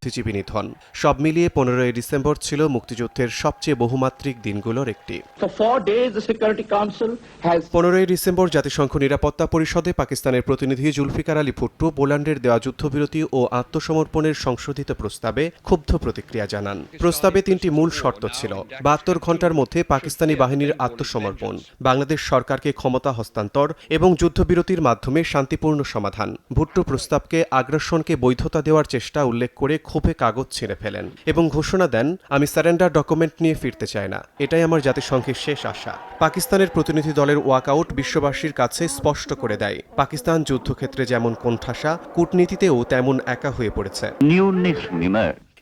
বুদ্ধিজীবী নিধন। সব মিলিয়ে 15ই ডিসেম্বর ছিল মুক্তিযুদ্ধের সবচেয়ে বহুমাত্রিক দিনগুলোর একটি। 15ই ডিসেম্বর জাতিসংঘ নিরাপত্তা পরিষদে পাকিস্তানের প্রতিনিধি জুলফিকার আলী ভুট্টো পোল্যান্ডের দেওয়া যুদ্ধবিরতি ও আত্মসমর্পণের সংশোধিত প্রস্তাবে ক্ষুব্ধ প্রতিক্রিয়া জানান। প্রস্তাবে 3টি মূল শর্ত ছিল: 72 ঘণ্টার মধ্যে পাকিস্তানি বাহিনীর আত্মসমর্পণ, বাংলাদেশ সরকারকে ক্ষমতা হস্তান্তর এবং যুদ্ধবিরতির মাধ্যমে শান্তিপূর্ণ সমাধান। ভুট্টো প্রস্তাবকে আগ্রাসনকে বৈধতা দেওয়ার চেষ্টা উল্লেখ করে ক্ষোভে কাগজ ছিঁড়ে ফেলেন এবং ঘোষণা দেন, আমি সারেন্ডার ডকুমেন্ট নিয়ে ফিরতে চাই না, এটাই আমার জাতিসংঘের শেষ আশা। পাকিস্তানের প্রতিনিধি দলের ওয়াকআউট বিশ্ববাসীর কাছে স্পষ্ট করে দেয়, পাকিস্তান যুদ্ধক্ষেত্রে যেমন কোণঠাসা, কূটনীতিতেও তেমন একা হয়ে পড়েছে।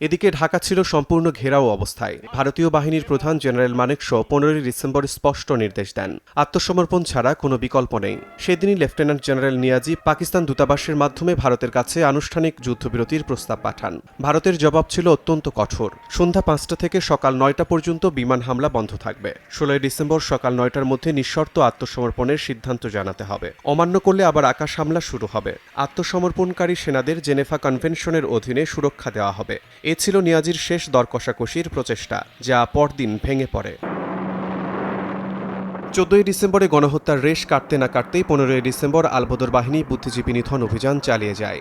এদিকে ঢাকা ছিল সম্পূর্ণ ঘেরাও অবস্থায়। ভারতীয় বাহিনীর প্রধান জেনারেল মানেকশ 15ই ডিসেম্বর স্পষ্ট নির্দেশ দেন, আত্মসমর্পণ ছাড়া কোনো বিকল্প নেই। সেদিনই লেফটেন্যান্ট জেনারেল নিয়াজি পাকিস্তান দূতাবাসের মাধ্যমে ভারতের কাছে আনুষ্ঠানিক যুদ্ধবিরতির প্রস্তাব পাঠান। ভারতের জবাব ছিল অত্যন্ত কঠোর। সন্ধ্যা 5টা থেকে সকাল 9টা পর্যন্ত বিমান হামলা বন্ধ থাকবে। 16ই ডিসেম্বর সকাল 9টার মধ্যে নিঃশর্ত আত্মসমর্পণের সিদ্ধান্ত জানাতে হবে। অমান্য করলে আবার আকাশ হামলা শুরু হবে। আত্মসমর্পণকারী সেনাদের জেনেভা কনভেনশনের অধীনে সুরক্ষা দেওয়া হবে। এ ছিল নিয়াজির শেষ দর কষাকষির প্রচেষ্টা, যা পরদিন ভেঙে পড়ে। 14ই ডিসেম্বরে গণহত্যার রেশ কাটতে না কাটতেই 15ই ডিসেম্বর আলবদর বাহিনী বুদ্ধিজীবী নিধন অভিযান চালিয়ে যায়।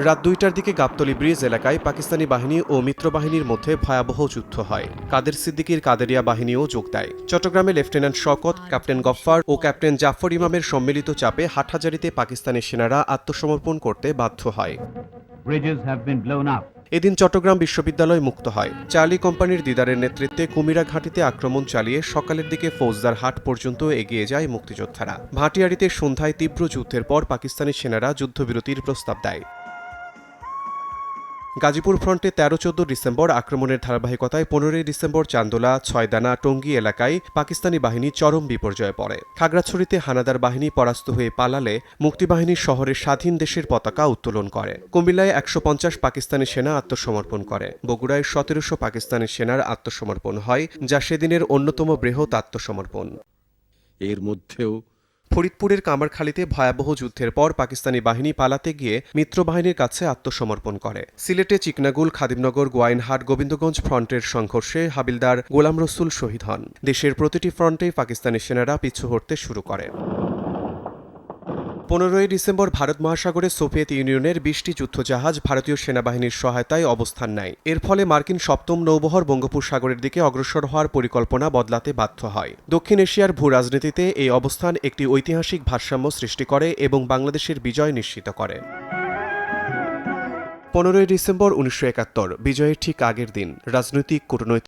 রাত 2টার দিকে গাবতলী ব্রিজ এলাকায় পাকিস্তানি বাহিনী ও মিত্রবাহিনীর মধ্যে ভয়াবহ যুদ্ধ হয়। কাদের সিদ্দিকীর কাদেরিয়া বাহিনীও যোগ দেয়। চট্টগ্রামে লেফটেন্যান্ট শওকত, ক্যাপ্টেন গফফার ও ক্যাপ্টেন জাফর ইমামের সম্মিলিত চাপে হাটহাজারীতে পাকিস্তানি সেনারা আত্মসমর্পণ করতে বাধ্য হয়। এদিন চট্টগ্রাম বিশ্ববিদ্যালয় মুক্ত হয়। চার্লি কোম্পানির দিদারের নেতৃত্বে কুমিরা ঘাঁটিতে আক্রমণ চালিয়ে সকালের দিকে ফৌজদার হাট পর্যন্ত এগিয়ে যায় মুক্তিযোদ্ধারা। ভাটিয়ারীতে সন্ধ্যায় তীব্র যুদ্ধের পর পাকিস্তানি সেনারা যুদ্ধবিরতির প্রস্তাব দেয়। গাজীপুর ফ্রন্টে 13-14 ডিসেম্বর আক্রমণের ধারাবাহিকতায় 15ই ডিসেম্বর চান্দোলা, ছয়দানা, টঙ্গী এলাকায় পাকিস্তানি বাহিনী চরম বিপর্যয়ে পড়ে। খাগড়াছড়িতে হানাদার বাহিনী পরাস্ত হয়ে পালালে মুক্তিবাহিনী শহরে স্বাধীন দেশের পতাকা উত্তোলন করে। কুমিল্লায় 150 পাকিস্তানি সেনা আত্মসমর্পণ করে। বগুড়ায় 1700 পাকিস্তানি সেনার আত্মসমর্পণ হয়, যা সেদিনের অন্যতম বৃহৎ আত্মসমর্পণ। এর মধ্যেও ফরিদপুরের কামারখালীতে ভয়াবহ যুদ্ধের পর পাকিস্তানি বাহিনী পালাতে গিয়ে মিত্রবাহিনীর কাছে আত্মসমর্পণ করে। সিলেটে চিকনাগুল, খাদিমনগর, গোয়াইনহাট, গোবিন্দগঞ্জ ফ্রন্টের সংঘর্ষে হাবিলদার গোলাম রসুল শহীদ হন। দেশের প্রতিটি ফ্রন্টেই পাকিস্তানি সেনারা পিছু হটতে শুরু করে। 15ই ডিসেম্বর ভারত মহাসাগরে সোভিয়েত ইউনিয়নের 20টি যুদ্ধজাহাজ ভারতীয় সেনাবাহিনীর সহায়তায় অবস্থান নেয়। এর ফলে মার্কিন 7ম নৌবহর বঙ্গোপসাগরের দিকে অগ্রসর হওয়ার পরিকল্পনা বদলাতে বাধ্য হয়। দক্ষিণ এশিয়ার ভূ রাজনীতিতে এই অবস্থান একটি ঐতিহাসিক ভারসাম্য সৃষ্টি করে এবং বাংলাদেশের বিজয় নিশ্চিত করে। 15ই ডিসেম্বর 1971 বিজয়ের ঠিক আগের দিন রাজনৈতিক, কূটনৈতিক